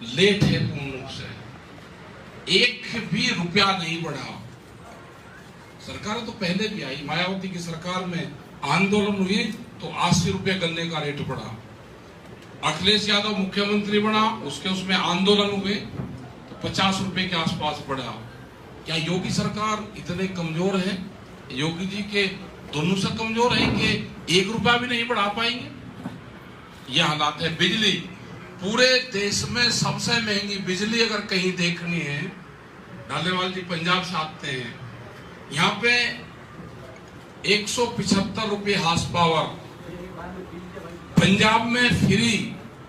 Late है पूर्ण रूप से, एक भी रुपया नहीं बढ़ा। सरकार तो पहले भी आई, मायावती की सरकार में आंदोलन हुई तो 80 रुपये गन्ने का रेट बढ़ा। अखिलेश यादव मुख्यमंत्री बना, उसमें आंदोलन हुए तो 50 रुपये के आसपास बढ़ा। क्या योगी सरकार इतने कमजोर है? योगी जी के दोनों से कमजोर है कि 1 रुपया भी नहीं बढ़ा पाएंगे? यह हालात है। बिजली, पूरे देश में सबसे महंगी बिजली अगर कहीं देखनी है, डालेवाल जी पंजाब से आते हैं, यहाँ पे 175 रुपये हाउस पावर, पंजाब में फ्री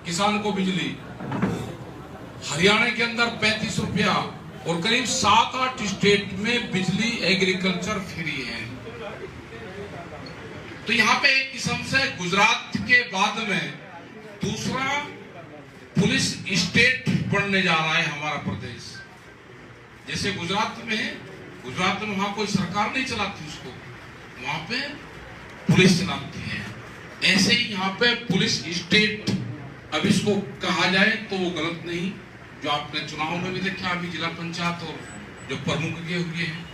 किसान को बिजली, हरियाणा के अंदर 35 रुपया, और करीब 7-8 स्टेट में बिजली एग्रीकल्चर फ्री है। तो यहाँ पे एक किस्म से गुजरात के बाद में दूसरा पुलिस स्टेट बनने जा रहा है हमारा प्रदेश। जैसे गुजरात में वहां कोई सरकार नहीं चलाती उसको, वहां पे पुलिस चलाती है। ऐसे ही यहाँ पे पुलिस स्टेट, अब इसको कहा जाए तो वो गलत नहीं। जो आपने चुनाव में भी देखा, अभी जिला पंचायत और जो प्रमुख के हुए हैं,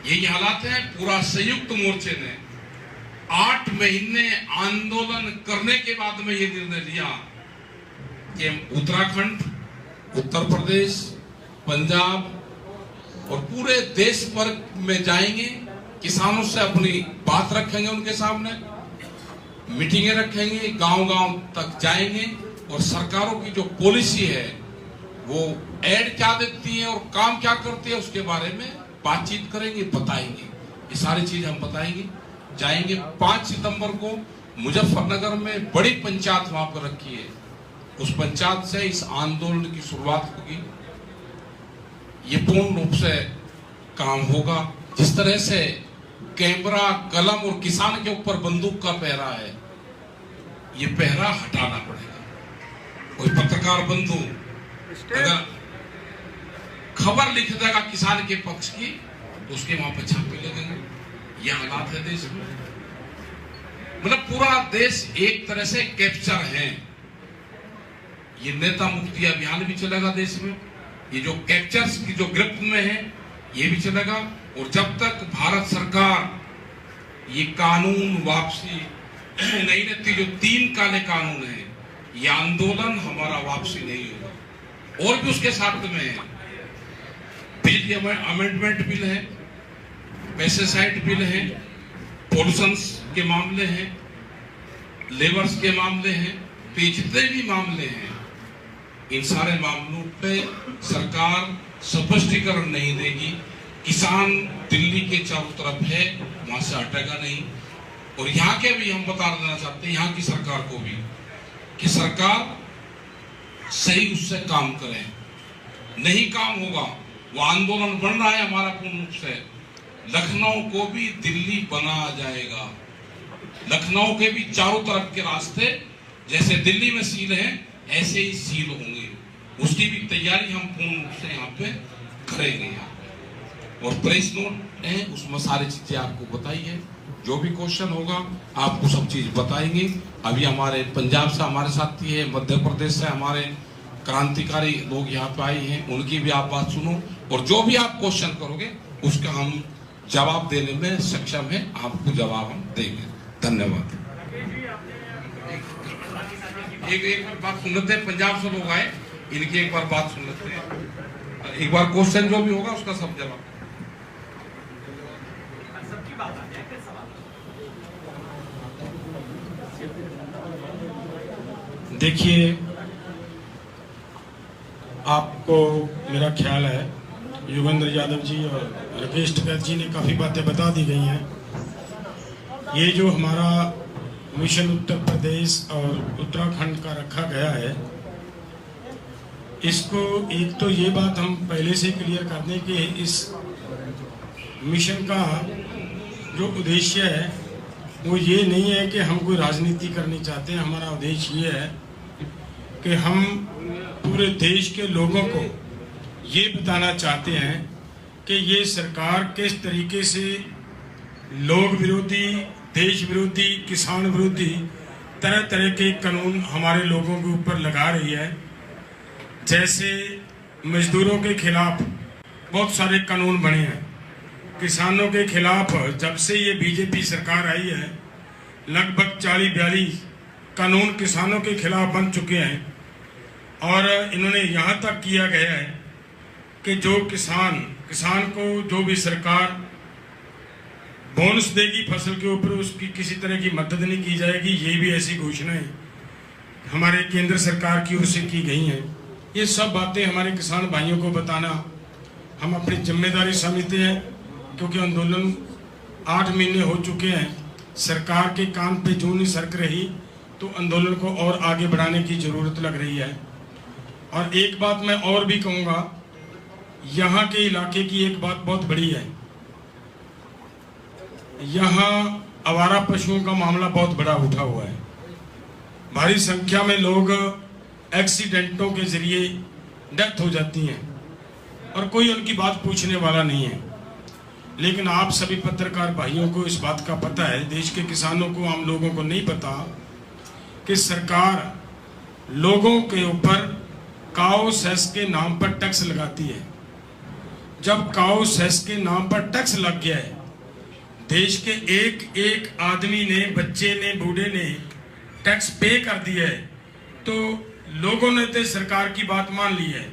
यही हालात है। पूरा संयुक्त मोर्चे ने 8 महीने आंदोलन करने के बाद में ये निर्णय लिया कि उत्तराखंड, उत्तर प्रदेश, पंजाब और पूरे देश भर में जाएंगे, किसानों से अपनी बात रखेंगे, उनके सामने मीटिंगें रखेंगे, गांव-गांव तक जाएंगे, और सरकारों की जो पॉलिसी है वो एड क्या देती है और काम क्या करती है उसके बारे में बातचीत करेंगे, बताएंगे। ये सारी चीज हम बताएंगे। जाएंगे 5 सितंबर को मुजफ्फरनगर में बड़ी पंचायत वहां पर रखी है, उस पंचायत से इस आंदोलन की शुरुआत होगी। ये पूर्ण रूप से काम होगा। जिस तरह से कैमरा, कलम और किसान के ऊपर बंदूक का पहरा है, ये पहरा हटाना पड़ेगा। कोई पत्रकार बंधु अगर खबर लिख देगा किसान के पक्ष की, तो उसके वहां पर छापे लगेंगे। ये हालात है देश में। मतलब पूरा देश एक तरह से कैप्चर है। ये नेता मुक्ति अभियान भी चलेगा देश में, ये जो कैप्चर्स की जो ग्रिप में है ये भी चलेगा। और जब तक भारत सरकार ये कानून वापसी नहीं लेती, जो 3 काले कानून है, ये आंदोलन हमारा वापसी नहीं होगा। और भी उसके साथ में है, बिजली अमेंडमेंट बिल है, पेस्टिसाइड बिल है, पॉल्यूशन के मामले हैं, लेबर्स के मामले हैं, तो जितने भी मामले हैं, इन सारे मामलों पे सरकार स्पष्टीकरण नहीं देगी। किसान दिल्ली के चारों तरफ है, वहां से हटेगा नहीं। और यहाँ के भी हम बता देना चाहते हैं, यहाँ की सरकार को भी, कि सरकार सही उससे काम करे। नहीं काम होगा, वो आंदोलन बन रहा है हमारा पूर्ण रूप से, लखनऊ को भी दिल्ली बना जाएगा। लखनऊ के भी चारों तरफ के रास्ते जैसे दिल्ली में सील हैं, ऐसे ही सील होंगे। उसकी भी तैयारी हम पूर्ण रूप से यहाँ पे करेंगे। यहाँ पे और प्रेस नोट है, उसमें सारी चीजें आपको बताई है। जो भी क्वेश्चन होगा आपको सब चीज बताएंगे। अभी हमारे पंजाब से हमारे साथी है, मध्य प्रदेश से हमारे क्रांतिकारी लोग यहाँ पे आए हैं, उनकी भी आप बात सुनो, और जो भी आप क्वेश्चन करोगे उसका हम जवाब देने में सक्षम है। आपको जवाब हम देंगे। धन्यवाद। एक बात सुन लेते हैं, पंजाब से लोग आए, इनकी एक बार बात सुन लेते हैं। एक बार क्वेश्चन जो भी होगा उसका सब जवाब। देखिए, आपको मेरा ख्याल है योगेंद्र यादव जी और राकेश टिकैत जी ने काफ़ी बातें बता दी गई हैं। ये जो हमारा मिशन उत्तर प्रदेश और उत्तराखंड का रखा गया है, इसको एक तो ये बात हम पहले से क्लियर कर दें कि इस मिशन का जो उद्देश्य है वो ये नहीं है कि हम कोई राजनीति करनी चाहते हैं। हमारा उद्देश्य ये है कि हम पूरे देश के लोगों को ये बताना चाहते हैं कि ये सरकार किस तरीके से लोग विरोधी, देश विरोधी, किसान विरोधी तरह तरह के कानून हमारे लोगों के ऊपर लगा रही है। जैसे मजदूरों के खिलाफ बहुत सारे कानून बने हैं, किसानों के खिलाफ जब से ये बीजेपी सरकार आई है लगभग 40-42 कानून किसानों के खिलाफ बन चुके हैं। और इन्होंने यहाँ तक किया गया है कि जो किसान को जो भी सरकार बोनस देगी फसल के ऊपर, उसकी किसी तरह की मदद नहीं की जाएगी। ये भी ऐसी घोषणाएं हमारे केंद्र सरकार की ओर से की गई हैं। ये सब बातें हमारे किसान भाइयों को बताना हम अपनी जिम्मेदारी समझते हैं, क्योंकि आंदोलन 8 महीने हो चुके हैं। सरकार के कान पे जूं नहीं सरक रही तो आंदोलन को और आगे बढ़ाने की जरूरत लग रही है। और एक बात मैं और भी कहूँगा, यहाँ के इलाके की एक बात बहुत बड़ी है, यहाँ आवारा पशुओं का मामला बहुत बड़ा उठा हुआ है। भारी संख्या में लोग एक्सीडेंटों के जरिए डेथ हो जाती हैं और कोई उनकी बात पूछने वाला नहीं है। लेकिन आप सभी पत्रकार भाइयों को इस बात का पता है, देश के किसानों को, आम लोगों को नहीं पता कि सरकार लोगों के ऊपर काऊ सेस के नाम पर टैक्स लगाती है। जब काऊ सेस के नाम पर टैक्स लग गया है, देश के एक एक आदमी ने, बच्चे ने, बूढ़े ने टैक्स पे कर दिया है, तो लोगों ने तो सरकार की बात मान ली है।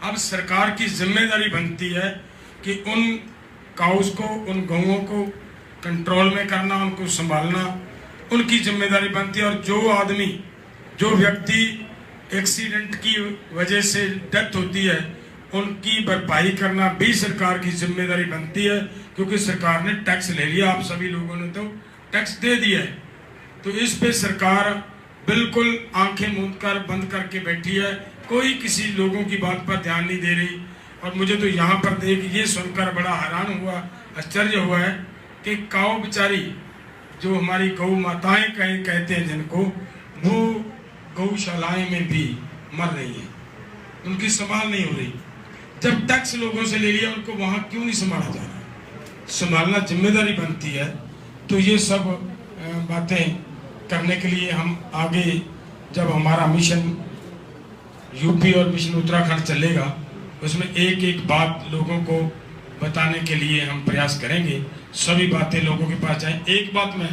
अब सरकार की जिम्मेदारी बनती है कि उन काउस को, उन गौओं को कंट्रोल में करना, उनको संभालना उनकी जिम्मेदारी बनती है। और जो आदमी, जो व्यक्ति एक्सीडेंट की वजह से डेथ होती है, उनकी भरपाई करना भी सरकार की जिम्मेदारी बनती है, क्योंकि सरकार ने टैक्स ले लिया। आप सभी लोगों ने तो टैक्स दे दिया है, तो इस पे सरकार बिल्कुल आंखें मूंद कर, बंद करके बैठी है। कोई किसी लोगों की बात पर ध्यान नहीं दे रही। और मुझे तो यहाँ पर देख ये सुनकर बड़ा हैरान हुआ, आश्चर्य हुआ है कि काऊ बेचारी, जो हमारी गौ माताएं कहते हैं जिनको, वो गौशालाएं में भी मर रही हैं, उनकी संभाल नहीं हो रही। जब टैक्स लोगों से ले लिया, उनको वहां क्यों नहीं संभाला जा रहा? संभालना जिम्मेदारी बनती है। तो ये सब बातें करने के लिए हम आगे, जब हमारा मिशन यूपी और मिशन उत्तराखंड चलेगा, उसमें एक एक बात लोगों को बताने के लिए हम प्रयास करेंगे, सभी बातें लोगों के पास जाएं। एक बात मैं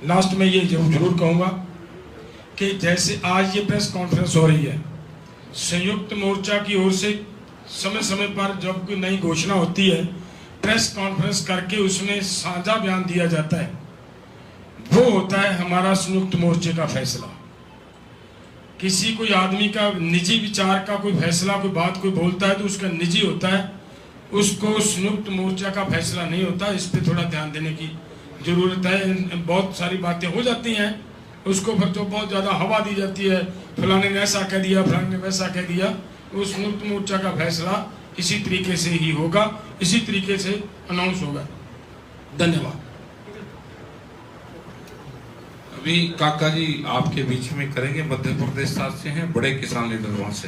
लास्ट में ये जरूर कहूँगा कि जैसे आज ये प्रेस कॉन्फ्रेंस हो रही है, संयुक्त मोर्चा की ओर से समय समय पर जब कोई नई घोषणा होती है, प्रेस कॉन्फ्रेंस करके उसमें साझा बयान दिया जाता है। वो होता है हमारा संयुक्त मोर्चे का फैसला। किसी कोई आदमी का निजी विचार का कोई फैसला, कोई बात कोई बोलता है तो उसका निजी होता है, उसको संयुक्त मोर्चा का फैसला नहीं होता। इस पे थोड़ा ध्यान देने की जरूरत है। बहुत सारी बातें हो जाती हैं, उसको फिर तो बहुत ज़्यादा हवा दी जाती है, फलाने ने ऐसा कह दिया, फलाने ने वैसा कह दिया। वो संयुक्त मोर्चा का फैसला इसी तरीके से ही होगा, इसी तरीके से अनाउंस होगा। धन्यवाद। अभी काका जी आपके बीच में करेंगे, मध्य प्रदेश से हैं, बड़े किसान लीडर वहां से।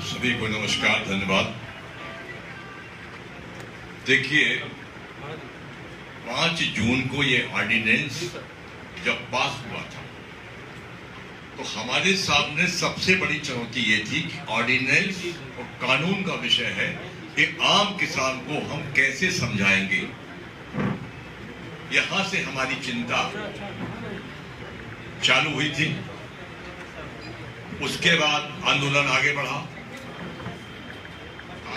सभी को नमस्कार, धन्यवाद। देखिए, 5 जून को ये ऑर्डिनेंस जब पास हुआ था, तो हमारे सामने सबसे बड़ी चुनौती ये थी कि ऑर्डिनेंस और कानून का विषय है कि आम किसान को हम कैसे समझाएंगे। यहां से हमारी चिंता चालू हुई थी। उसके बाद आंदोलन आगे बढ़ा।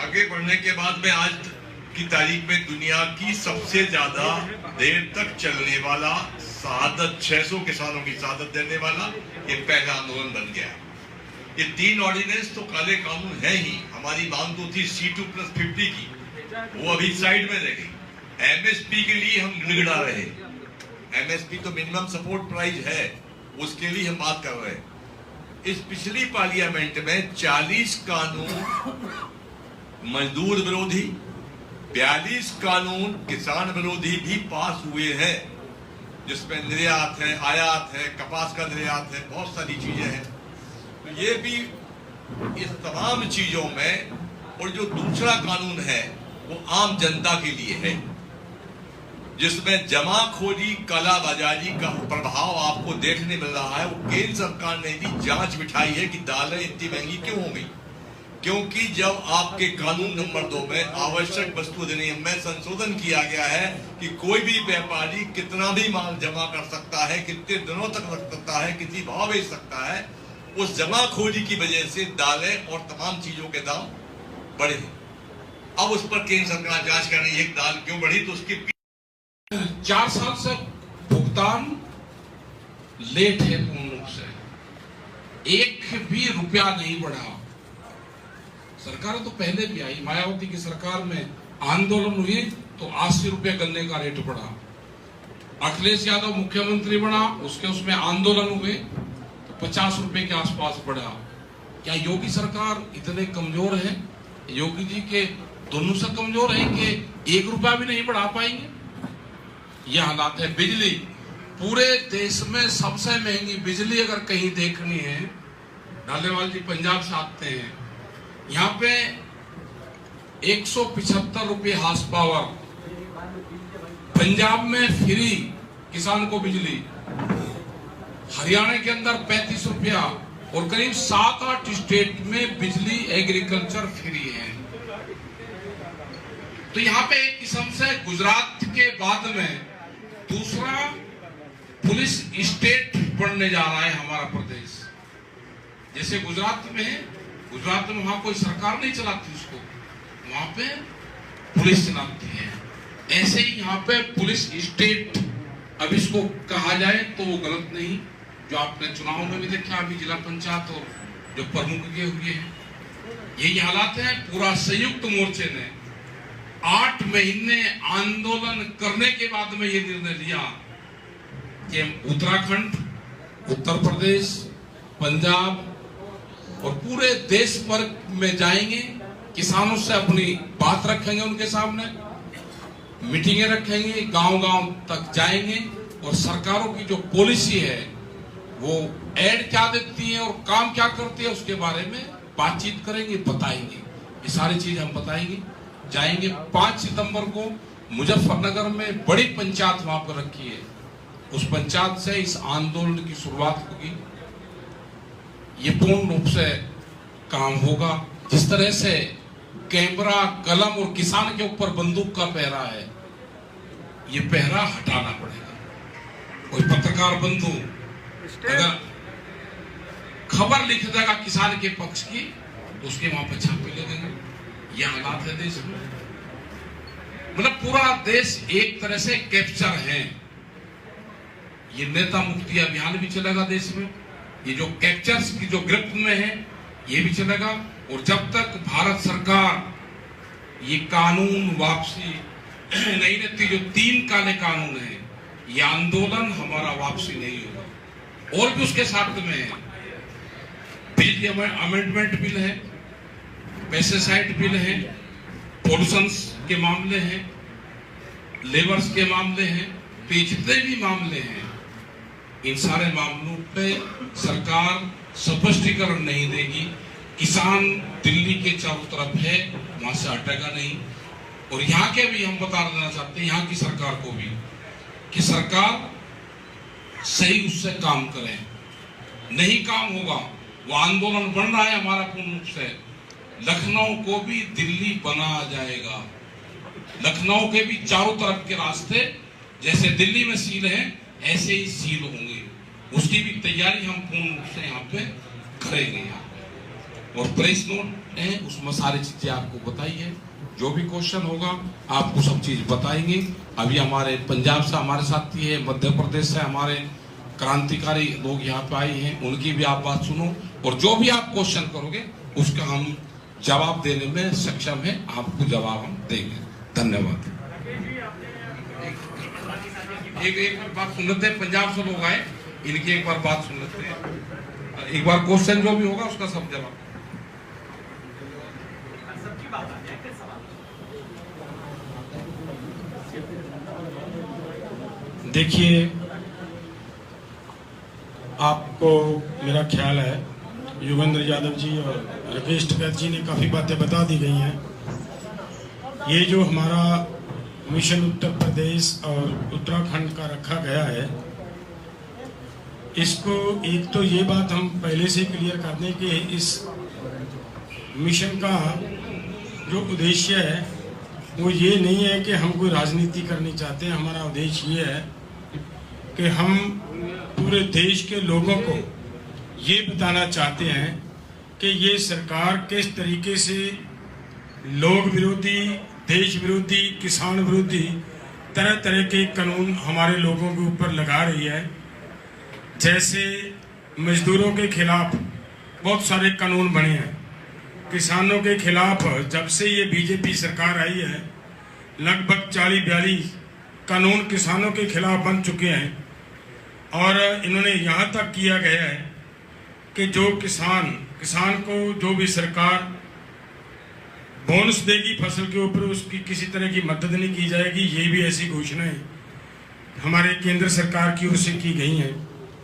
आगे बढ़ने के बाद में आज की तारीख में दुनिया की सबसे ज्यादा देर तक चलने वाला शहादत, 600 किसानों की शहादत देने वाला ये पहला आंदोलन बन गया। ये 3 ऑर्डिनेंस तो काले कानून है ही। हमारी मांग तो थी C2+50 की, वो अभी साइड में रह गई। MSP के लिए हम गिड़गिड़ा रहे। MSP तो मिनिमम सपोर्ट प्राइस है, उसके लिए हम बात कर रहे हैं। इस पिछली पार्लियामेंट में 40 कानून मजदूर विरोधी, 42 कानून किसान विरोधी भी पास हुए हैं, जिसमें निर्यात है, आयात है, कपास का निर्यात है, बहुत सारी चीजें हैं। तो ये भी इस तमाम चीजों में, और जो दूसरा कानून है वो आम जनता के लिए है। जिसमें जमाखोरी, कालाबाजारी का प्रभाव आपको देखने मिल रहा है, वो केंद्र सरकार ने भी जांच बिठाई है कि दालें इतनी महंगी क्यों हो गई। क्योंकि जब आपके कानून नंबर 2 में आवश्यक वस्तु अधिनियम में संशोधन किया गया है कि कोई भी व्यापारी कितना भी माल जमा कर सकता है, कितने दिनों तक रख सकता है, किसी भाव बेच सकता है, उस जमाखोरी की वजह से दालें और तमाम चीजों के दाम बढ़े। अब उस पर केंद्र सरकार जांच कर रही है दाल क्यों बढ़ी, तो उसकी 4 साल से भुगतान लेट है पूर्ण रूप से, एक भी रुपया नहीं बढ़ा। सरकार तो पहले भी आई, मायावती की सरकार में आंदोलन हुई तो 80 रुपये गन्ने का रेट बढ़ा। अखिलेश यादव मुख्यमंत्री बना, उसमें आंदोलन हुए तो 50 रुपये के आसपास बढ़ा। क्या योगी सरकार इतने कमजोर है? योगी जी के दोनों से कमजोर है कि 1 रुपया भी नहीं बढ़ा पाएंगे? यह हालात है। बिजली, पूरे देश में सबसे महंगी बिजली अगर कहीं देखनी है, डालेवाल जी पंजाब से आते हैं, यहाँ पे 175 रुपये हार्स पावर, पंजाब में फ्री किसान को बिजली, हरियाणा के अंदर 35 रुपया, और करीब 7-8 स्टेट में बिजली एग्रीकल्चर फ्री है। तो यहाँ पे एक किस्म से गुजरात के बाद में दूसरा पुलिस स्टेट बनने जा रहा है हमारा प्रदेश। जैसे गुजरात में वहां कोई सरकार नहीं चलाती उसको, वहां पे पुलिस चलाती है। ऐसे ही यहाँ पे पुलिस स्टेट, अब इसको कहा जाए तो वो गलत नहीं। जो आपने चुनाव में भी देखा, अभी जिला पंचायत और जो प्रमुख के हुए हैं, यही हालात है। पूरा संयुक्त मोर्चे ने 8 महीने आंदोलन करने के बाद में ये निर्णय लिया कि उत्तराखंड, उत्तर प्रदेश, पंजाब और पूरे देश भर में जाएंगे, किसानों से अपनी बात रखेंगे, उनके सामने मीटिंगें रखेंगे, गांव-गांव तक जाएंगे, और सरकारों की जो पॉलिसी है वो एड क्या देती है और काम क्या करती है उसके बारे में बातचीत करेंगे, बताएंगे। ये सारी चीज हम बताएंगे। जाएंगे 5 सितंबर को मुजफ्फरनगर में बड़ी पंचायत वहां पर रखी है, उस पंचायत से इस आंदोलन की शुरुआत होगी। ये पूर्ण रूप से काम होगा। जिस तरह से कैमरा, कलम और किसान के ऊपर बंदूक का पहरा है, ये पहरा हटाना पड़ेगा। कोई पत्रकार बंधु अगर खबर लिख देगा किसान के पक्ष की, तो उसके वहां पर छापे लगेंगे। ये हालात है देश में। मतलब पूरा देश एक तरह से कैप्चर है। ये नेता मुक्ति अभियान भी चलेगा देश में, ये जो कैप्चर्स की जो ग्रिप में है ये भी चलेगा। और जब तक भारत सरकार ये कानून वापसी नहीं लेती, जो 3 काले कानून है, ये आंदोलन हमारा वापसी नहीं होगा। और भी उसके साथ में है, बिजली अमेंडमेंट बिल है, पेस्टिसाइड बिल है, पॉल्यूशन के मामले हैं, लेबर्स के मामले हैं, तो जितने भी मामले हैं, इन सारे मामलों पे सरकार स्पष्टीकरण नहीं देगी। किसान दिल्ली के चारों तरफ है, वहां से हटेगा नहीं। और यहाँ के भी हम बता देना चाहते हैं, यहाँ की सरकार को भी, कि सरकार सही उससे काम करे। नहीं काम होगा, वो आंदोलन बन रहा है हमारा पूर्ण रूप से, लखनऊ को भी दिल्ली बना जाएगा। लखनऊ के भी चारों तरफ के रास्ते जैसे दिल्ली में सील है, ऐसे ही सील होंगे। उसकी भी तैयारी हम पूर्ण रूप से यहाँ पे करेंगे। यहाँ पे और प्रेस नोट है, उसमें सारी चीजें आपको बताई है। जो भी क्वेश्चन होगा आपको सब चीज बताएंगे। अभी हमारे पंजाब से हमारे साथी है, मध्य प्रदेश से हमारे क्रांतिकारी लोग यहाँ पे आए हैं, उनकी भी आप बात सुनो, और जो भी आप क्वेश्चन करोगे उसका हम जवाब देने में सक्षम है। आपको जवाब हम देंगे। धन्यवाद। एक बात सुन लेते हैं, पंजाब से लोग आए, इनकी एक बार बात सुन लेते हैं। एक बार क्वेश्चन जो भी होगा उसका सब जवाब। देखिए, आपको मेरा ख्याल है योगेंद्र यादव जी और राकेश टिकैत जी ने काफ़ी बातें बता दी गई हैं। ये जो हमारा मिशन उत्तर प्रदेश और उत्तराखंड का रखा गया है, इसको एक तो ये बात हम पहले से क्लियर कर दें कि इस मिशन का जो उद्देश्य है वो ये नहीं है कि हम कोई राजनीति करनी चाहते हैं। हमारा उद्देश्य ये है कि हम पूरे देश के लोगों को ये बताना चाहते हैं कि ये सरकार किस तरीके से लोग विरोधी, देश विरोधी, किसान विरोधी तरह तरह के कानून हमारे लोगों के ऊपर लगा रही है। जैसे मजदूरों के खिलाफ बहुत सारे कानून बने हैं, किसानों के खिलाफ जब से ये बीजेपी सरकार आई है लगभग 40-42 कानून किसानों के खिलाफ बन चुके हैं। और इन्होंने यहाँ तक किया गया है कि जो किसान को जो भी सरकार बोनस देगी फसल के ऊपर, उसकी किसी तरह की मदद नहीं की जाएगी। ये भी ऐसी घोषणाएं हमारे केंद्र सरकार की ओर से की गई हैं।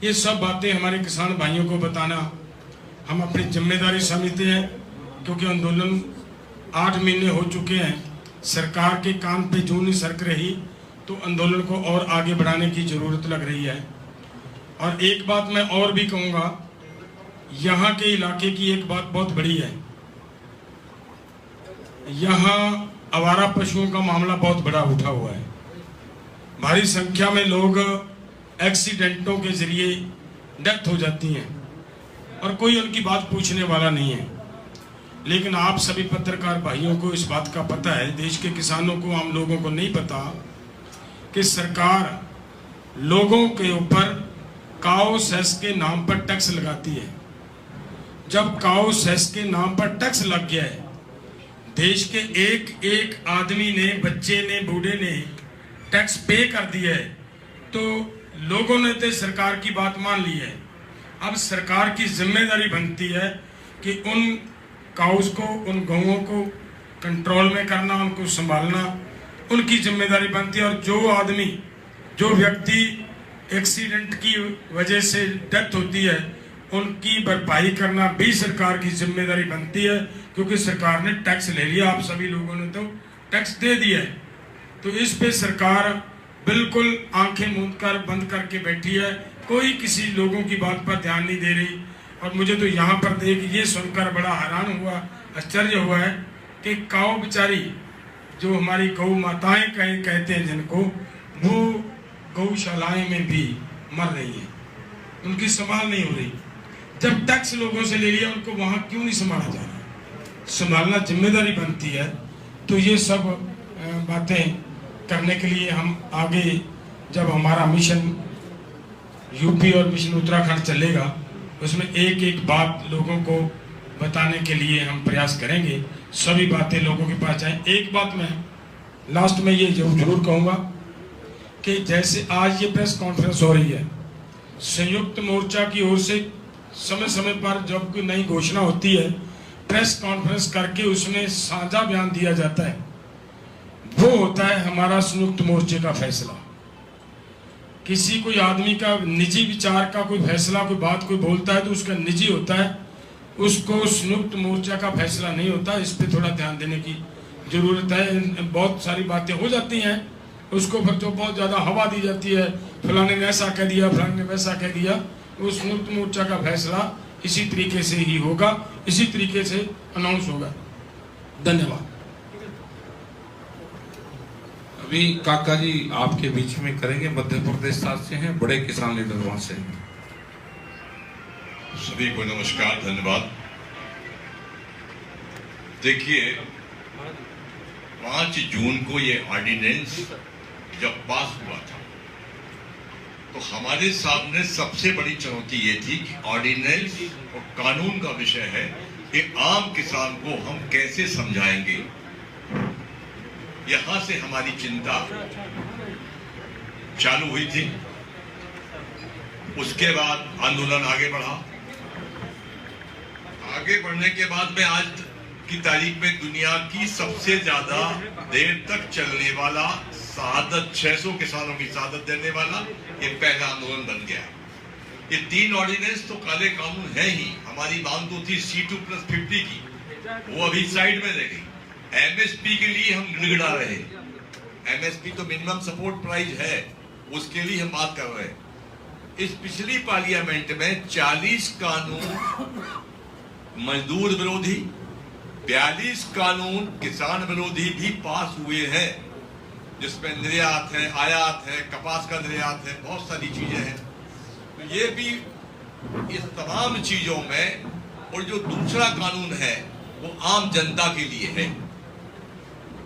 ये सब बातें हमारे किसान भाइयों को बताना हम अपनी जिम्मेदारी समझते हैं, क्योंकि आंदोलन 8 महीने हो चुके हैं, सरकार के कान पे जूं नहीं सरक रही, तो आंदोलन को और आगे बढ़ाने की जरूरत लग रही है। और एक बात मैं और भी कहूँगा, यहाँ के इलाके की एक बात बहुत बड़ी है, यहाँ आवारा पशुओं का मामला बहुत बड़ा उठा हुआ है। भारी संख्या में लोग एक्सीडेंटों के जरिए डेथ हो जाती हैं और कोई उनकी बात पूछने वाला नहीं है। लेकिन आप सभी पत्रकार भाइयों को इस बात का पता है, देश के किसानों को, आम लोगों को नहीं पता कि सरकार लोगों के ऊपर काओ सेस के नाम पर टैक्स लगाती है। जब काओ सेस के नाम पर टैक्स लग गया है, देश के एक एक आदमी ने, बच्चे ने, बूढ़े ने टैक्स पे कर दिया है, तो लोगों ने तो सरकार की बात मान ली है। अब सरकार की जिम्मेदारी बनती है कि उन काउस को, उन गौओं को कंट्रोल में करना, उनको संभालना उनकी जिम्मेदारी बनती है। और जो आदमी, जो व्यक्ति एक्सीडेंट की वजह से डेथ होती है, उनकी भरपाई करना भी सरकार की जिम्मेदारी बनती है, क्योंकि सरकार ने टैक्स ले लिया। आप सभी लोगों ने तो टैक्स दे दिया है, तो इस पे सरकार बिल्कुल आंखें मूंद कर, बंद करके बैठी है। कोई किसी लोगों की बात पर ध्यान नहीं दे रही। और मुझे तो यहाँ पर देख ये सुनकर बड़ा हैरान हुआ, आश्चर्य हुआ है कि काऊ बेचारी, जो हमारी गौ माताएं कहते हैं जिनको, वो गौशालाएं में भी मर रही है, उनकी संभाल नहीं हो रही। जब टैक्स लोगों से ले लिया, उनको वहां क्यों नहीं संभाला जा रहा? संभालना जिम्मेदारी बनती है। तो ये सब बातें करने के लिए हम आगे, जब हमारा मिशन यूपी और मिशन उत्तराखंड चलेगा, उसमें एक एक बात लोगों को बताने के लिए हम प्रयास करेंगे, सभी बातें लोगों के पास जाएं। एक बात मैं लास्ट में ये जरूर कहूँगा कि जैसे आज ये प्रेस कॉन्फ्रेंस हो रही है, संयुक्त मोर्चा की ओर से समय समय पर जब कोई नई घोषणा होती है, प्रेस कॉन्फ्रेंस करके उसमें साझा बयान दिया जाता है। वो होता है हमारा संयुक्त मोर्चे का फैसला। किसी कोई आदमी का निजी विचार का कोई फैसला, कोई बात कोई बोलता है तो उसका निजी होता है, उसको संयुक्त मोर्चा का फैसला नहीं होता। इस पे थोड़ा ध्यान देने की जरूरत है। बहुत सारी बातें हो जाती हैं, उसको फिर तो बहुत ज़्यादा हवा दी जाती है, फलाने ने ऐसा कह दिया, फलाने ने वैसा कह दिया। उस संयुक्त मोर्चा का फैसला इसी तरीके से ही होगा, इसी तरीके से अनाउंस होगा। धन्यवाद। अभी काका जी आपके बीच में करेंगे, मध्य प्रदेश से हैं, बड़े किसान लीडर वहां से। सभी को नमस्कार, धन्यवाद। देखिए, 5 जून को ये ऑर्डिनेंस जब पास हुआ था, तो हमारे सामने सबसे बड़ी चुनौती ये थी कि ऑर्डिनेंस और कानून का विषय है कि आम किसान को हम कैसे समझाएंगे। यहां से हमारी चिंता चालू हुई थी। उसके बाद आंदोलन आगे बढ़ा। आगे बढ़ने के बाद में आज की तारीख में दुनिया की सबसे ज्यादा देर तक चलने वाला शहादत, 600 किसानों की शहादत देने वाला ये पहला आंदोलन बन गया। ये 3 ऑर्डिनेंस तो काले कानून है ही। हमारी मांग तो थी C2+50 की, वो अभी साइड में रह गई। MSP के लिए हम गिड़गिड़ा रहे। एमएसपी तो मिनिमम सपोर्ट प्राइस है, उसके लिए हम बात कर रहे हैं। इस पिछली पार्लियामेंट में 40 कानून मजदूर विरोधी, 42 कानून किसान विरोधी भी पास हुए हैं, जिसमें निर्यात है, आयात है, कपास का निर्यात है, बहुत सारी चीजें हैं। तो ये भी इस तमाम चीजों में, और जो दूसरा कानून है वो आम जनता के लिए है,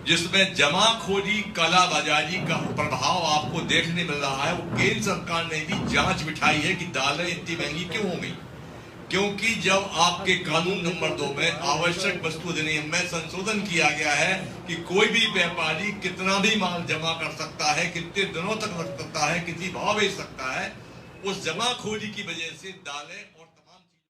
जिसमें जमाखोरी, कालाबाजारी का प्रभाव आपको देखने मिल रहा है। वो केंद्र सरकार ने भी जांच बिठाई है कि दालें इतनी महंगी क्यों हो गई, क्योंकि जब आपके कानून नंबर 2 में आवश्यक वस्तु अधिनियम में संशोधन किया गया है कि कोई भी व्यापारी कितना भी माल जमा कर सकता है, कितने दिनों तक रख सकता है, किसी भाव बेच सकता है, उस जमाखोरी की वजह से दालें